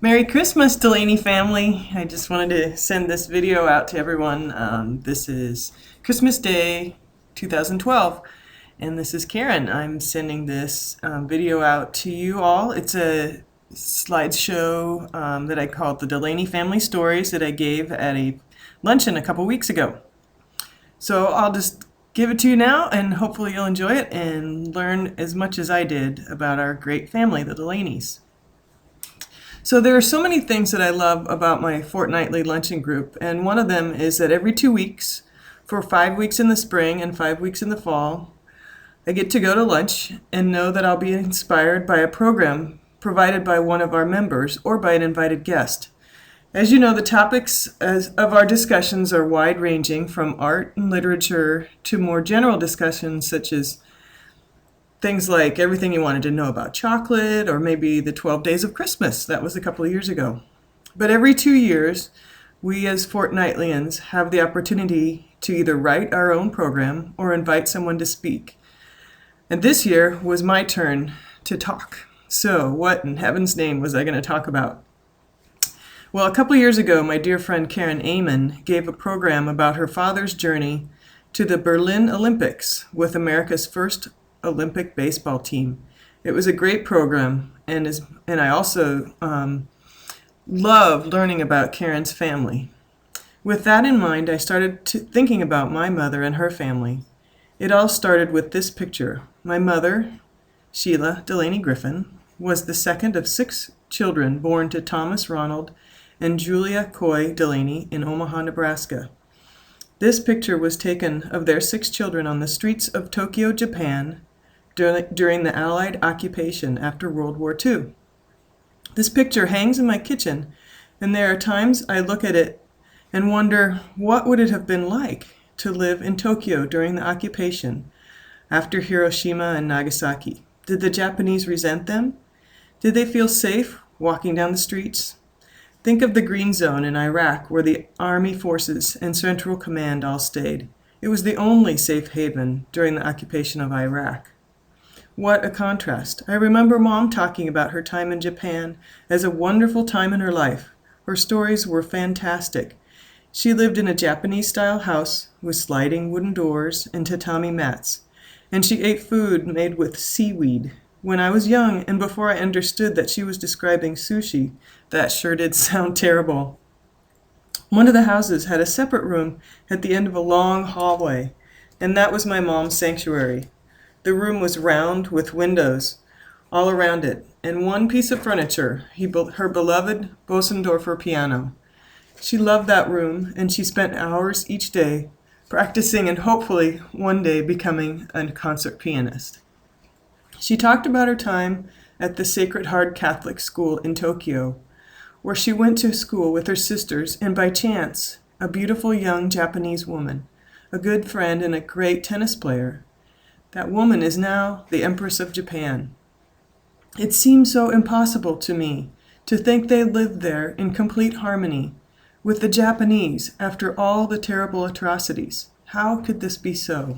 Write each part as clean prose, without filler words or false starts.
Merry Christmas, Delaney family. I just wanted to send this video out to everyone. This is Christmas Day 2012, and this is Karen. I'm sending this video out to you all. It's a slideshow that I called the Delaney Family Stories that I gave at a luncheon a couple weeks ago. So I'll just give it to you now, and hopefully you'll enjoy it and learn as much as I did about our great family, the Delaneys. So there are so many things that I love about my fortnightly luncheon group, and one of them is that every 2 weeks, for 5 weeks in the spring and 5 weeks in the fall, I get to go to lunch and know that I'll be inspired by a program provided by one of our members or by an invited guest. As you know, the topics of our discussions are wide-ranging, from art and literature to more general discussions such as things like everything you wanted to know about chocolate, or maybe the 12 Days of Christmas. That was a couple of years ago. But every 2 years, we as fortnightlians have the opportunity to either write our own program or invite someone to speak. And this year was my turn to talk. So what in heaven's name was I going to talk about? Well, a couple of years ago, my dear friend Karen Amon gave a program about her father's journey to the Berlin Olympics with America's first Olympic baseball team. It was a great program, and I also love learning about Karen's family. With that in mind, I started thinking about my mother and her family. It all started with this picture. My mother, Sheila Delaney Griffin, was the second of 6 children born to Thomas Ronald and Julia Coy Delaney in Omaha, Nebraska. This picture was taken of their 6 children on the streets of Tokyo, Japan, during the Allied occupation after World War II. This picture hangs in my kitchen, and there are times I look at it and wonder, what would it have been like to live in Tokyo during the occupation after Hiroshima and Nagasaki? Did the Japanese resent them? Did they feel safe walking down the streets? Think of the Green Zone in Iraq, where the Army forces and Central Command all stayed. It was the only safe haven during the occupation of Iraq. What a contrast. I remember Mom talking about her time in Japan as a wonderful time in her life. Her stories were fantastic. She lived in a Japanese-style house with sliding wooden doors and tatami mats, and she ate food made with seaweed. When I was young and before I understood that she was describing sushi, that sure did sound terrible. One of the houses had a separate room at the end of a long hallway, and that was my mom's sanctuary. The room was round with windows all around it, and one piece of furniture, her beloved Bosendorfer piano. She loved that room, and she spent hours each day practicing and hopefully one day becoming a concert pianist. She talked about her time at the Sacred Heart Catholic School in Tokyo, where she went to school with her sisters and by chance, a beautiful young Japanese woman, a good friend and a great tennis player. That woman is now the Empress of Japan. It seems so impossible to me to think they lived there in complete harmony with the Japanese after all the terrible atrocities. How could this be so?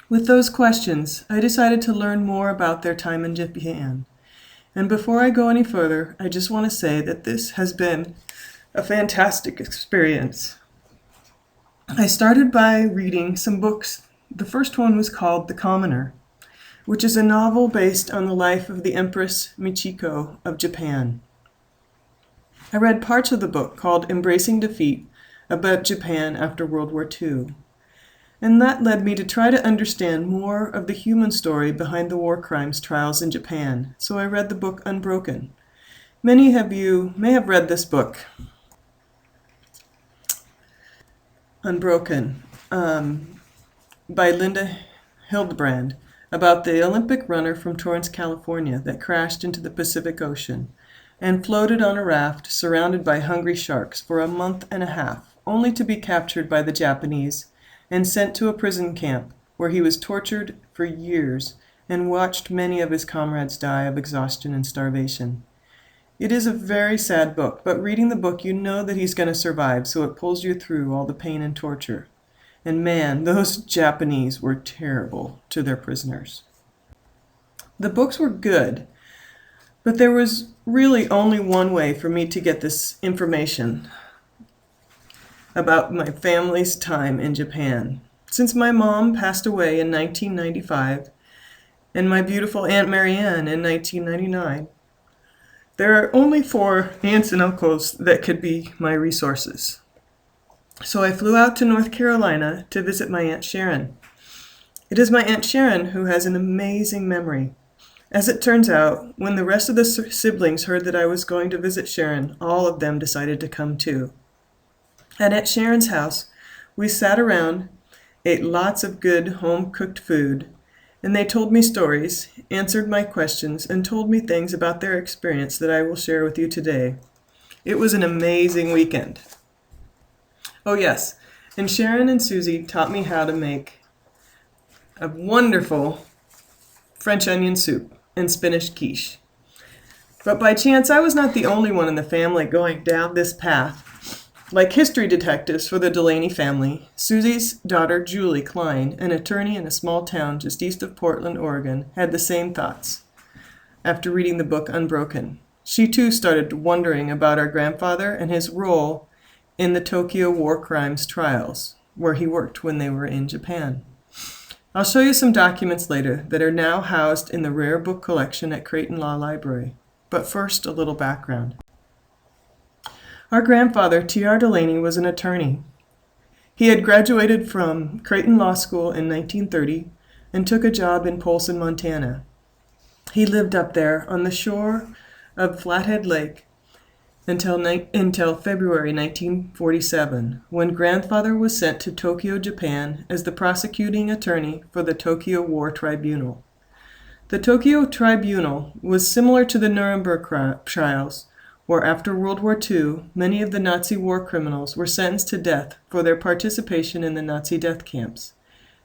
With those questions, I decided to learn more about their time in Japan. And before I go any further, I just want to say that this has been a fantastic experience. I started by reading some books. The first one was called The Commoner, which is a novel based on the life of the Empress Michiko of Japan. I read parts of the book called Embracing Defeat about Japan after World War II, and that led me to try to understand more of the human story behind the war crimes trials in Japan, so I read the book Unbroken. Many of you may have read this book, Unbroken, by Linda Hildebrand, about the Olympic runner from Torrance, California, that crashed into the Pacific Ocean and floated on a raft surrounded by hungry sharks for a month and a half, only to be captured by the Japanese and sent to a prison camp where he was tortured for years and watched many of his comrades die of exhaustion and starvation. It is a very sad book, but reading the book you know that he's going to survive, so it pulls you through all the pain and torture. And man, those Japanese were terrible to their prisoners. The books were good, But there was really only one way for me to get this information about my family's time in Japan. Since my mom passed away in 1995 and my beautiful Aunt Marianne in 1999, there are only 4 aunts and uncles that could be my resources. So I flew out to North Carolina to visit my Aunt Sharon. It is my Aunt Sharon who has an amazing memory. As it turns out, when the rest of the siblings heard that I was going to visit Sharon, all of them decided to come too. At Aunt Sharon's house, we sat around, ate lots of good home-cooked food, and they told me stories, answered my questions, and told me things about their experience that I will share with you today. It was an amazing weekend. Oh yes, and Sharon and Susie taught me how to make a wonderful French onion soup and spinach quiche. But by chance, I was not the only one in the family going down this path. Like history detectives for the Delaney family, Susie's daughter Julie Klein, an attorney in a small town just east of Portland, Oregon, had the same thoughts. After reading the book Unbroken, she too started wondering about our grandfather and his role in the Tokyo war crimes trials, where he worked when they were in Japan. I'll show you some documents later that are now housed in the rare book collection at Creighton Law Library. But first, a little background. Our grandfather, T.R. Delaney, was an attorney. He had graduated from Creighton Law School in 1930 and took a job in Polson, Montana. He lived up there on the shore of Flathead Lake until February 1947, when grandfather was sent to Tokyo, Japan as the prosecuting attorney for the Tokyo War Tribunal. The Tokyo Tribunal was similar to the Nuremberg trials, where after World War II, many of the Nazi war criminals were sentenced to death for their participation in the Nazi death camps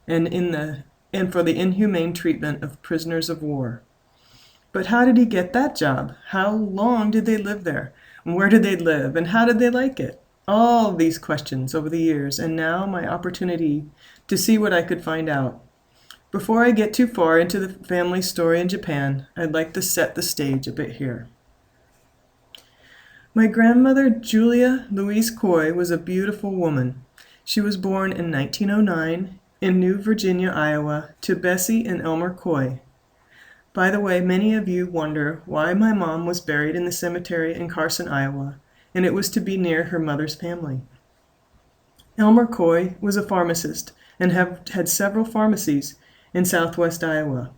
and for the inhumane treatment of prisoners of war. But how did he get that job? How long did they live there? And where did they live? And how did they like it? All of these questions over the years, and now my opportunity to see what I could find out. Before I get too far into the family story in Japan, I'd like to set the stage a bit here. My grandmother, Julia Louise Coy, was a beautiful woman. She was born in 1909 in New Virginia, Iowa, to Bessie and Elmer Coy. By the way, many of you wonder why my mom was buried in the cemetery in Carson, Iowa, and it was to be near her mother's family. Elmer Coy was a pharmacist and had several pharmacies in southwest Iowa.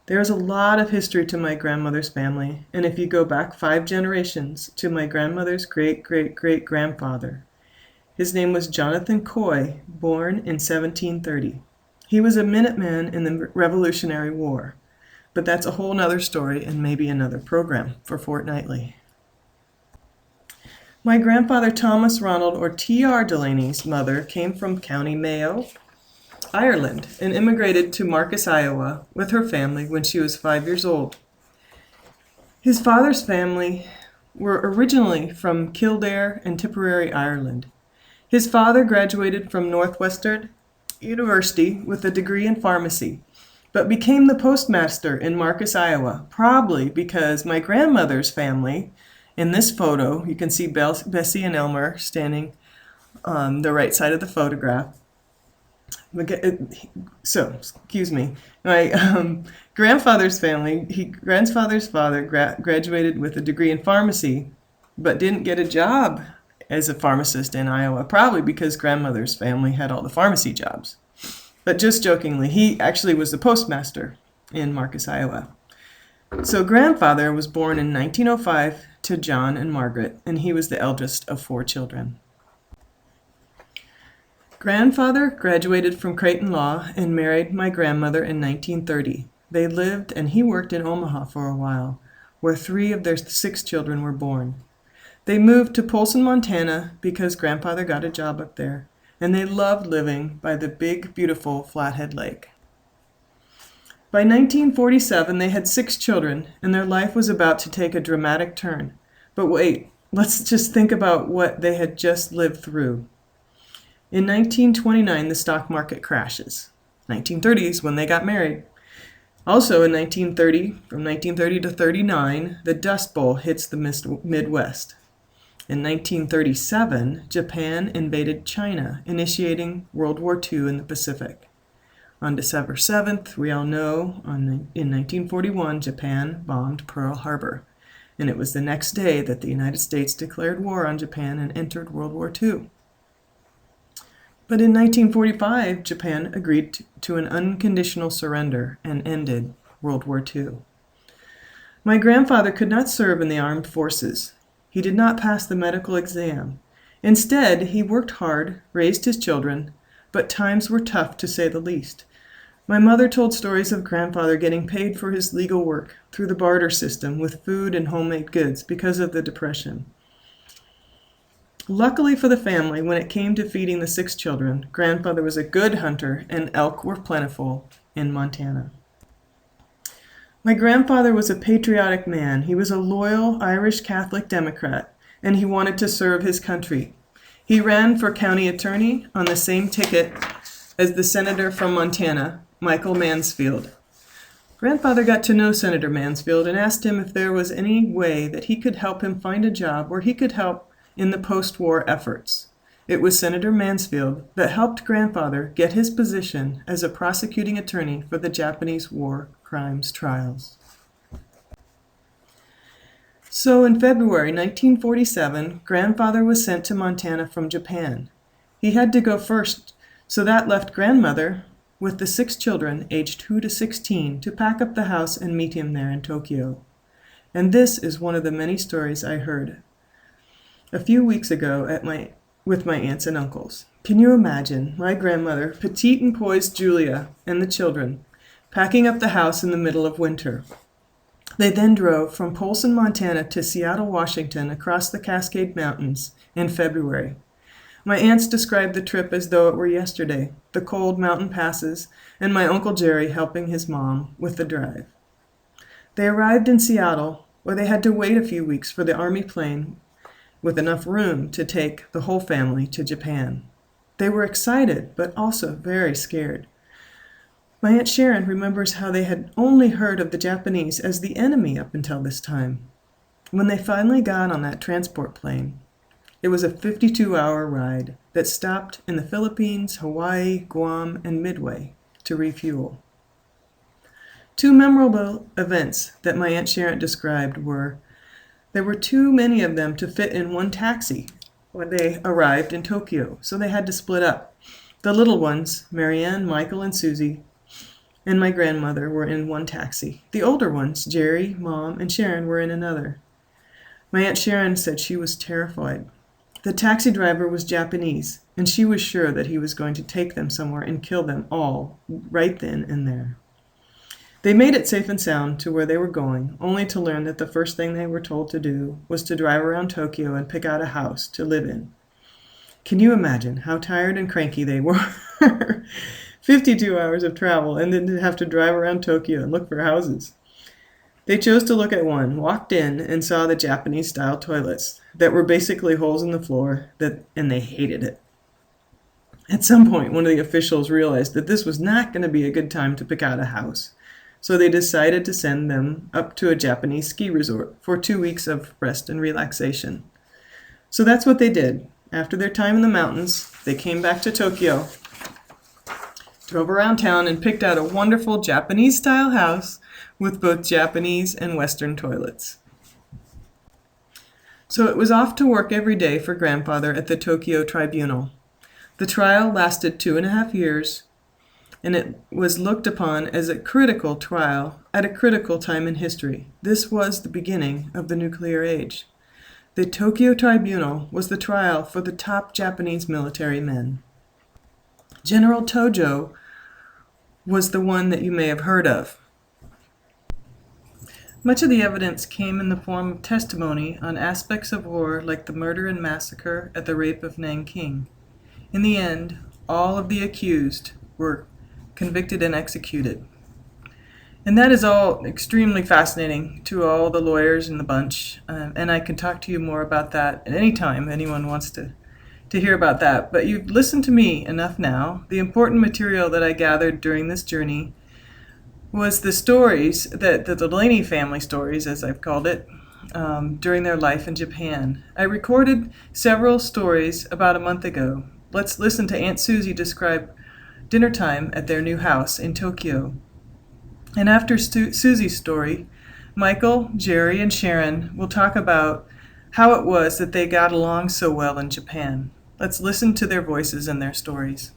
There is a lot of history to my grandmother's family, and if you go back 5 generations to my grandmother's great-great-great-grandfather, his name was Jonathan Coy, born in 1730. He was a Minuteman in the Revolutionary War, but that's a whole nother story and maybe another program for Fortnightly. My grandfather Thomas Ronald, or T.R. Delaney's mother, came from County Mayo, Ireland, and immigrated to Marcus, Iowa, with her family when she was 5 years old. His father's family were originally from Kildare and Tipperary, Ireland. His father graduated from Northwestern University with a degree in pharmacy, but became the postmaster in Marcus, Iowa, probably because my grandmother's family, in this photo, you can see Bessie and Elmer standing on the right side of the photograph. So, excuse me, my grandfather's family, grandfather's father graduated with a degree in pharmacy, but didn't get a job as a pharmacist in Iowa, probably because grandmother's family had all the pharmacy jobs. But just jokingly, he actually was the postmaster in Marcus, Iowa. So grandfather was born in 1905 to John and Margaret, and he was the eldest of 4 children. Grandfather graduated from Creighton Law and married my grandmother in 1930. They lived and he worked in Omaha for a while, where 3 of their 6 children were born. They moved to Polson, Montana because grandfather got a job up there, and they loved living by the big, beautiful Flathead Lake. By 1947, they had 6 children, and their life was about to take a dramatic turn. But wait, let's just think about what they had just lived through. In 1929, the stock market crashes. 1930s, when they got married. Also in 1930, from 1930 to 39, the Dust Bowl hits the Midwest. In 1937, Japan invaded China, initiating World War II in the Pacific. On December 7th, we all know, in 1941, Japan bombed Pearl Harbor, and it was the next day that the United States declared war on Japan and entered World War II. But in 1945, Japan agreed to an unconditional surrender and ended World War II. My grandfather could not serve in the armed forces. He did not pass the medical exam. Instead, he worked hard, raised his children, but times were tough to say the least. My mother told stories of grandfather getting paid for his legal work through the barter system with food and homemade goods because of the Depression. Luckily for the family, when it came to feeding the 6 children, grandfather was a good hunter and elk were plentiful in Montana. My grandfather was a patriotic man. He was a loyal Irish Catholic Democrat, and he wanted to serve his country. He ran for county attorney on the same ticket as the senator from Montana, Michael Mansfield. Grandfather got to know Senator Mansfield and asked him if there was any way that he could help him find a job where he could help in the post-war efforts. It was Senator Mansfield that helped grandfather get his position as a prosecuting attorney for the Japanese war crimes trials. So in February 1947, grandfather was sent to Montana from Japan. He had to go first, so that left grandmother with the 6 children aged 2 to 16 to pack up the house and meet him there in Tokyo. And this is one of the many stories I heard a few weeks ago with my aunts and uncles. Can you imagine my grandmother, petite and poised Julia, and the children, packing up the house in the middle of winter? They then drove from Polson, Montana to Seattle, Washington, across the Cascade Mountains in February. My aunts described the trip as though it were yesterday, the cold mountain passes, and my Uncle Jerry helping his mom with the drive. They arrived in Seattle, where they had to wait a few weeks for the Army plane with enough room to take the whole family to Japan. They were excited, but also very scared. My Aunt Sharon remembers how they had only heard of the Japanese as the enemy up until this time. When they finally got on that transport plane, it was a 52-hour ride that stopped in the Philippines, Hawaii, Guam, and Midway to refuel. 2 memorable events that my Aunt Sharon described were there were too many of them to fit in one taxi when they arrived in Tokyo, so they had to split up. The little ones, Marianne, Michael, and Susie, and my grandmother were in one taxi. The older ones, Jerry, Mom, and Sharon, were in another. My Aunt Sharon said she was terrified. The taxi driver was Japanese, and she was sure that he was going to take them somewhere and kill them all right then and there. They made it safe and sound to where they were going, only to learn that the first thing they were told to do was to drive around Tokyo and pick out a house to live in. Can you imagine how tired and cranky they were? 52 hours of travel and then to have to drive around Tokyo and look for houses. They chose to look at one, walked in, and saw the Japanese-style toilets that were basically holes in the floor, and they hated it. At some point, one of the officials realized that this was not going to be a good time to pick out a house. So they decided to send them up to a Japanese ski resort for 2 weeks of rest and relaxation. So that's what they did. After their time in the mountains, they came back to Tokyo, drove around town, and picked out a wonderful Japanese-style house with both Japanese and Western toilets. So it was off to work every day for grandfather at the Tokyo Tribunal. The trial lasted 2.5 years, and it was looked upon as a critical trial at a critical time in history. This was the beginning of the nuclear age. The Tokyo Tribunal was the trial for the top Japanese military men. General Tojo was the one that you may have heard of. Much of the evidence came in the form of testimony on aspects of war like the murder and massacre at the rape of Nanking. In the end, all of the accused were convicted and executed. And that is all extremely fascinating to all the lawyers in the bunch, and I can talk to you more about that at any time anyone wants to hear about that. But you've listened to me enough now. The important material that I gathered during this journey was the stories, the Delaney family stories, as I've called it, during their life in Japan. I recorded several stories about a month ago. Let's listen to Aunt Susie describe dinner time at their new house in Tokyo. And after Susie's story, Michael, Jerry, and Sharon will talk about how it was that they got along so well in Japan. Let's listen to their voices and their stories.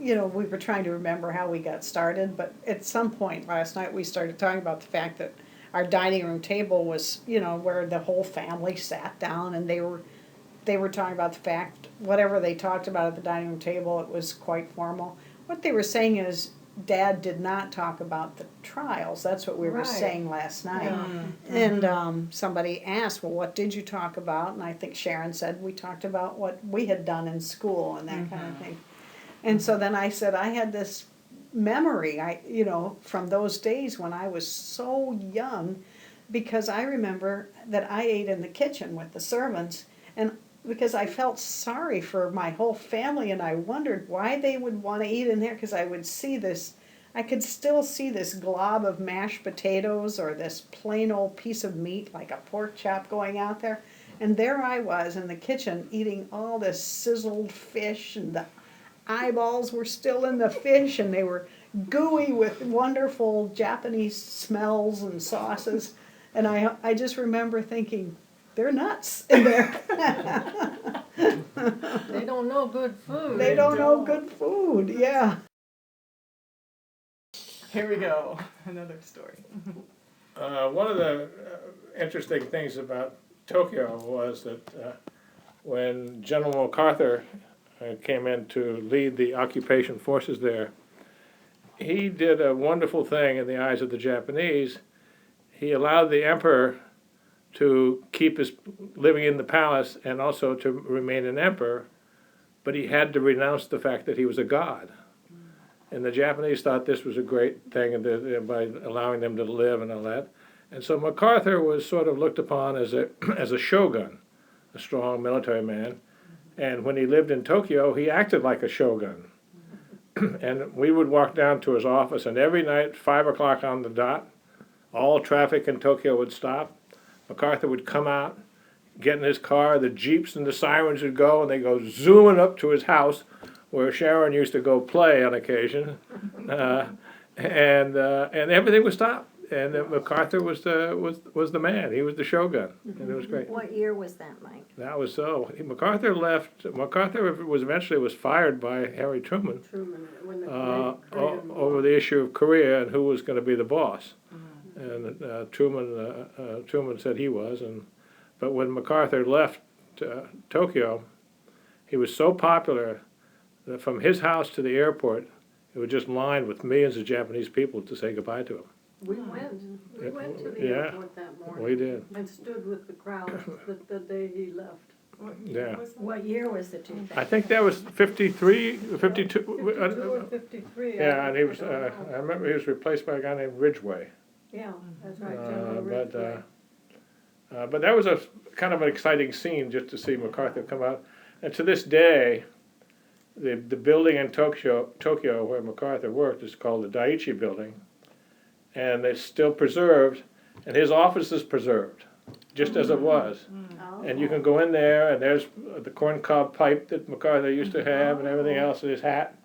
You know, we were trying to remember how we got started, but at some point last night we started talking about the fact that our dining room table was, you know, where the whole family sat down, and they were talking about the fact whatever they talked about at the dining room table, it was quite formal. What they were saying is Dad did not talk about the trials. That's what we were Right. saying last night. Yeah. And somebody asked, well, what did you talk about? And I think Sharon said we talked about what we had done in school and that kind of thing. And so then I said I had this memory, you know, from those days when I was so young, because I remember that I ate in the kitchen with the servants, and because I felt sorry for my whole family, and I wondered why they would want to eat in there, because I would see this, I could still see this glob of mashed potatoes or this plain old piece of meat like a pork chop going out there, and there I was in the kitchen eating all this sizzled fish, and the eyeballs were still in the fish, and they were gooey with wonderful Japanese smells and sauces. And I just remember thinking, they're nuts in there. They don't know good food. They don't know good food, yeah. Here we go. Another story. One of the interesting things about Tokyo was that when General MacArthur came in to lead the occupation forces there, he did a wonderful thing in the eyes of the Japanese. He allowed the emperor to keep his living in the palace and also to remain an emperor, but he had to renounce the fact that he was a god. And the Japanese thought this was a great thing by allowing them to live and all that. And so MacArthur was sort of looked upon as a shogun, a strong military man. And when he lived in Tokyo, he acted like a shogun. And we would walk down to his office, and every night, 5 o'clock on the dot, all traffic in Tokyo would stop. MacArthur would come out, get in his car, the jeeps and the sirens would go, and they'd go zooming up to his house, where Sharon used to go play on occasion. And everything would stop. And MacArthur was the man. He was the shogun, and it was great. What year was that, Mike? That was so. MacArthur left. MacArthur was eventually fired by Harry Truman Truman, when the Korean over the issue of Korea and who was going to be the boss. And Truman said he was. But when MacArthur left Tokyo, he was so popular that from his house to the airport, it was just lined with millions of Japanese people to say goodbye to him. We went to the Yeah, airport that morning. We did. And stood with the crowd the day he left. Yeah. What year was the 2000? I think that was 53, 52. 52 or 53. Yeah, and he was. I remember he was replaced by a guy named Ridgway. Yeah, that's right, General Ridgway. But that was a kind of an exciting scene just to see MacArthur come out. And to this day, the building in Tokyo where MacArthur worked is called the Daiichi Building, and it's still preserved, and his office is preserved, just as it was. And you can go in there, and there's the corncob pipe that MacArthur used to have, and everything else in his hat,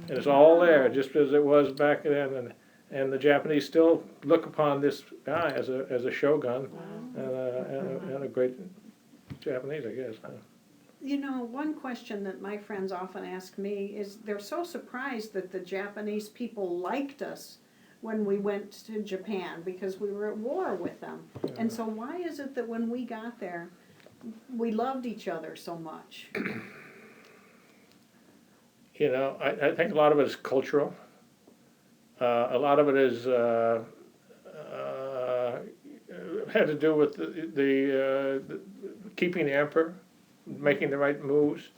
and it's all there, just as it was back then. And the Japanese still look upon this guy as a shogun, and a great Japanese, I guess. You know, one question that my friends often ask me is they're so surprised that the Japanese people liked us when we went to Japan, because we were at war with them. And so why is it that when we got there, we loved each other so much? You know, I think a lot of it is cultural. A lot of it is had to do with the keeping the emperor, making the right moves.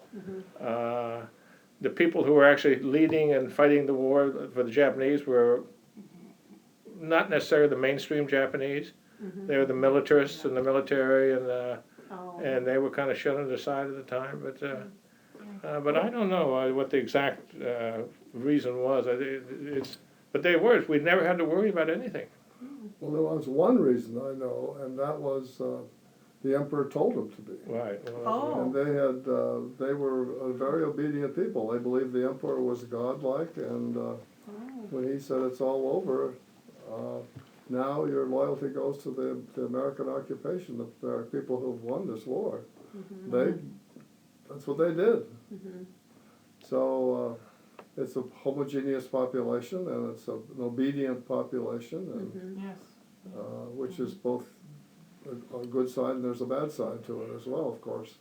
The people who were actually leading and fighting the war for the Japanese were not necessarily the mainstream Japanese. They were the militarists and the military, and they were kind of shut on the side at the time. But But I don't know what the exact reason was. But they were. We never had to worry about anything. Well, there was one reason I know, and that was the emperor told them to be. Right. Oh. And they were very obedient people. They believed the emperor was godlike, and when he said it's all over, now your loyalty goes to the American occupation, the people who've won this war. That's what they did. So it's a homogeneous population, and it's an obedient population, and, Yes. which is both a good side and there's a bad side to it as well, of course.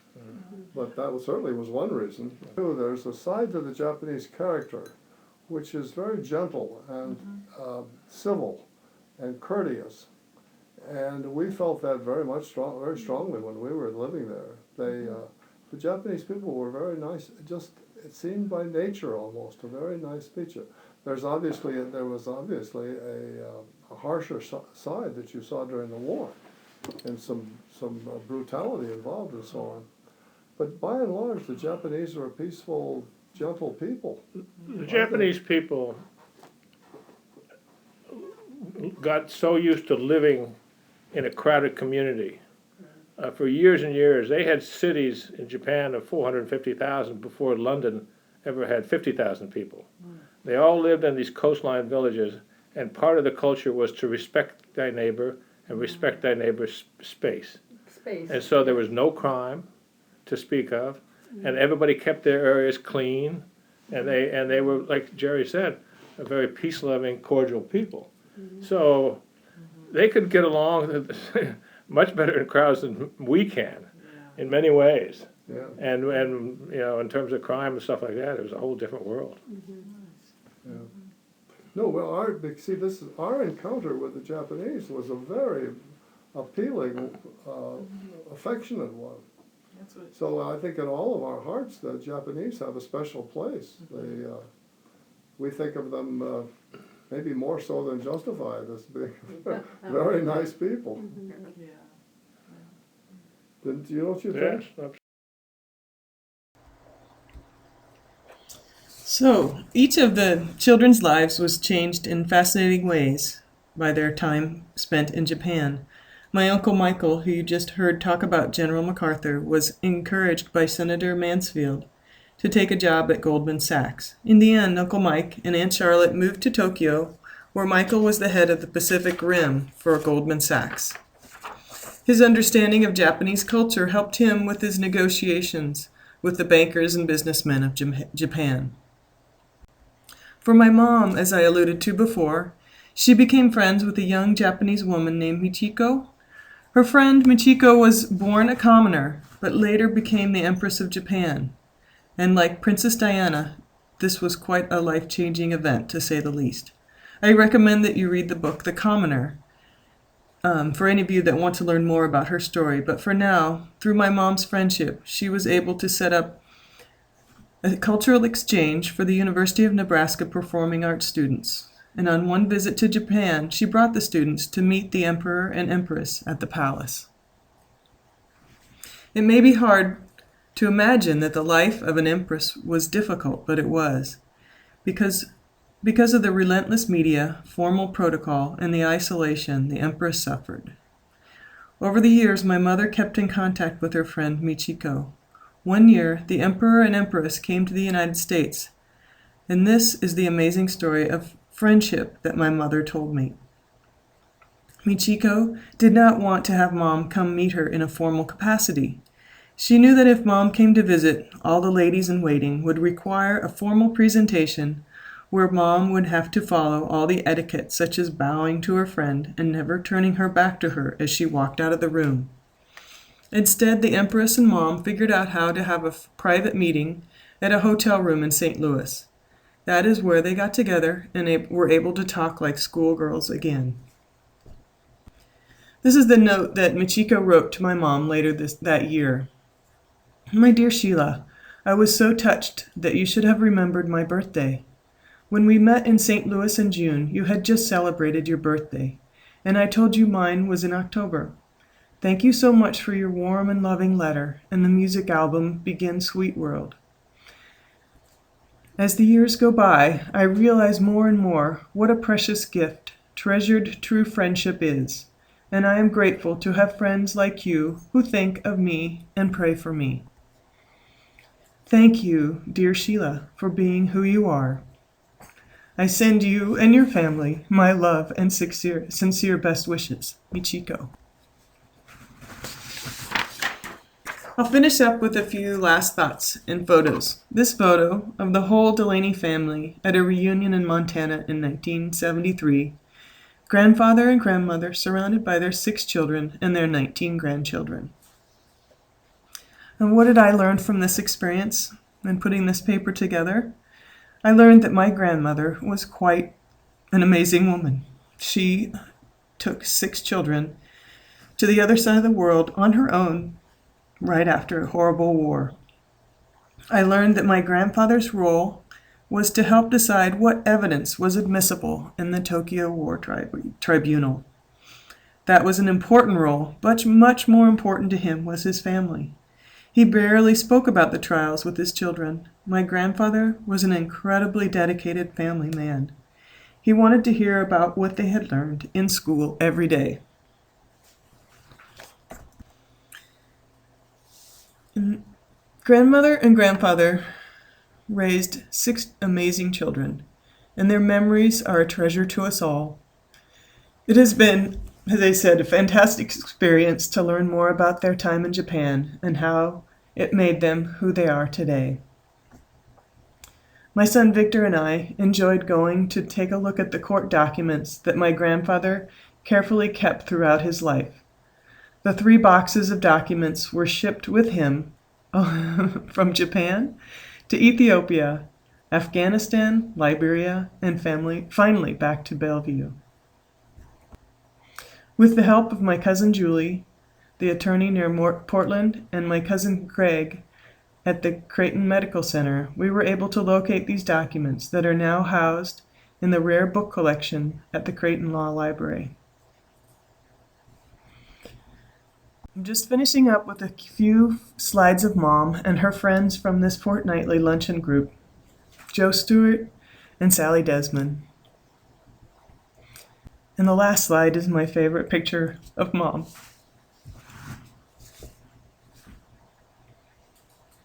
But that certainly was one reason. There's a side to the Japanese character which is very gentle and civil and courteous. And we felt that very strongly when we were living there. The Japanese people were very nice, just it seemed by nature almost, a very nice people. There was obviously a harsher side that you saw during the war, and some brutality involved and so on. But by and large, the Japanese are a peaceful, gentle people. The Japanese people got so used to living in a crowded community. For years and years, they had cities in Japan of 450,000 before London ever had 50,000 people. They all lived in these coastline villages, and part of the culture was to respect thy neighbor and respect thy neighbor's space. And so there was no crime to speak of, and everybody kept their areas clean, and they were, like Jerry said, a very peace-loving, cordial people. So they could get along much better in crowds than we can, in many ways. Yeah. And you know, in terms of crime and stuff like that, it was a whole different world. Yeah. No, well, our encounter with the Japanese was a very appealing, affectionate one. That's what. So I think in all of our hearts, the Japanese have a special place. We think of them maybe more so than justified as being very nice people. Yeah. Do you know what you think? Yes, So, each of the children's lives was changed in fascinating ways by their time spent in Japan. My Uncle Michael, who you just heard talk about General MacArthur, was encouraged by Senator Mansfield to take a job at Goldman Sachs. In the end, Uncle Mike and Aunt Charlotte moved to Tokyo, where Michael was the head of the Pacific Rim for Goldman Sachs. His understanding of Japanese culture helped him with his negotiations with the bankers and businessmen of Japan. For my mom, as I alluded to before, she became friends with a young Japanese woman named Michiko. Her friend Michiko was born a commoner, but later became the Empress of Japan. And like Princess Diana, this was quite a life-changing event, to say the least. I recommend that you read the book The Commoner, for any of you that want to learn more about her story. But for now, through my mom's friendship, she was able to set up a cultural exchange for the University of Nebraska Performing Arts students. And on one visit to Japan, she brought the students to meet the Emperor and Empress at the palace. It may be hard to imagine that the life of an empress was difficult, but it was. Because of the relentless media, formal protocol, and the isolation, the empress suffered. Over the years, my mother kept in contact with her friend Michiko. One year, the Emperor and Empress came to the United States, and this is the amazing story of friendship that my mother told me. Michiko did not want to have Mom come meet her in a formal capacity. She knew that if Mom came to visit, all the ladies in waiting would require a formal presentation where Mom would have to follow all the etiquette, such as bowing to her friend and never turning her back to her as she walked out of the room. Instead, the Empress and Mom figured out how to have a private meeting at a hotel room in St. Louis. That is where they got together and were able to talk like schoolgirls again. This is the note that Michiko wrote to my mom later that year. My dear Sheila, I was so touched that you should have remembered my birthday. When we met in St. Louis in June, you had just celebrated your birthday, and I told you mine was in October. Thank you so much for your warm and loving letter and the music album Begin Sweet World. As the years go by, I realize more and more what a precious gift treasured true friendship is, and I am grateful to have friends like you who think of me and pray for me. Thank you, dear Sheila, for being who you are. I send you and your family my love and sincere best wishes. Michiko. I'll finish up with a few last thoughts and photos. This photo of the whole Delaney family at a reunion in Montana in 1973. Grandfather and grandmother surrounded by their 6 children and their 19 grandchildren. And what did I learn from this experience and putting this paper together? I learned that my grandmother was quite an amazing woman. She took 6 children to the other side of the world on her own right after a horrible war. I learned that my grandfather's role was to help decide what evidence was admissible in the Tokyo War Tribunal. That was an important role, but much more important to him was his family. He barely spoke about the trials with his children. My grandfather was an incredibly dedicated family man. He wanted to hear about what they had learned in school every day. Grandmother and grandfather raised 6 amazing children, and their memories are a treasure to us all. It has been, as I said, a fantastic experience to learn more about their time in Japan and how it made them who they are today. My son Victor and I enjoyed going to take a look at the court documents that my grandfather carefully kept throughout his life. The 3 boxes of documents were shipped with him from Japan to Ethiopia, Afghanistan, Liberia, and finally back to Bellevue. With the help of my cousin Julie, the attorney near Portland, and my cousin Craig at the Creighton Medical Center, we were able to locate these documents that are now housed in the rare book collection at the Creighton Law Library. I'm just finishing up with a few slides of Mom and her friends from this fortnightly luncheon group, Joe Stewart and Sally Desmond. And the last slide is my favorite picture of Mom.